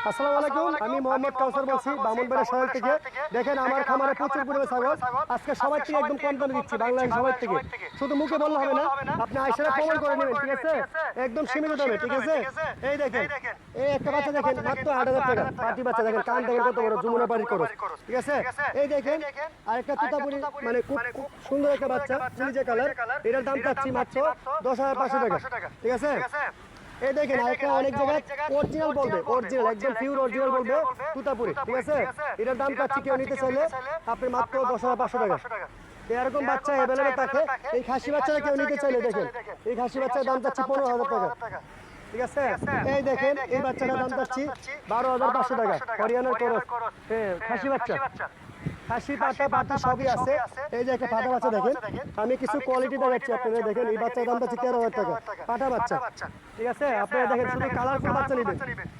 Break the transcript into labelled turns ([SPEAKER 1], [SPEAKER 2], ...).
[SPEAKER 1] আসসালামু আলাইকুম, আমি মোহাম্মদ কাউসার বলছি ব্রাহ্মণবাড়িয়া শহর থেকে। দেখেন আমার খামারে প্রচুর পরিমাণে ছাগল। আজকে সবাই থেকে একদম কম দামে দিচ্ছি, বাংলাদেশ সবাই থেকে। শুধু মুখে বললে হবে না, আপনি আইসারে প্রমাণ করে নেবেন, ঠিক আছে? একদম সীমিত দামে, ঠিক আছে? এই দেখেন, এই একটা বাচ্চা দেখেন মাত্র 8,000 টাকা। পাটি বাচ্চা দেখেন, কান দেখেন কত বড়, যমুনা বাড়ির খরচ, ঠিক আছে? এই দেখেন আরেকটা তোতাপুরি, মানে খুব খুব সুন্দর একটা বাচ্চা, চিলিজে কালার। এটার দাম চাচ্ছি মাত্র 10,500 টাকা, ঠিক আছে? এই দেখেন আরেকটা অনেক জায়গায় অরিজিনাল বলবে, অরিজিনাল একদম পিওর অরিজিনাল বলবে তুতাপুরি, ঠিক আছে? এটার দাম চাচ্ছি কেউ নিতে চাইলে আপনি মাত্র 10,500 টাকা। এরকম বাচ্চা অ্যাভেলেবেল থাকে। এই খাসি বাচ্চাটা কেউ নিতে চাইলে দেখেন, এই খাসি বাচ্চার দাম চাচ্ছি 15,000 টাকা, ঠিক আছে? এই দেখেন এই বাচ্চাটার দাম চাচ্ছি 12,500 টাকা, হরিয়ানার করস। হ্যাঁ, খাসি বাচ্চা, খাসি পাটা পাটি সবই আছে। এই যে একটা পাটা বাচ্চা দেখেন, আমি কিছু কোয়ালিটি দেখাচ্ছি আপনাদের। দেখেন এই বাচ্চার দাম চাচ্ছি 13,000 টাকা, পাটা বাচ্চা, ঠিক আছে? আপনারা দেখেন শুধু কালারফুল বাচ্চা নেবেন,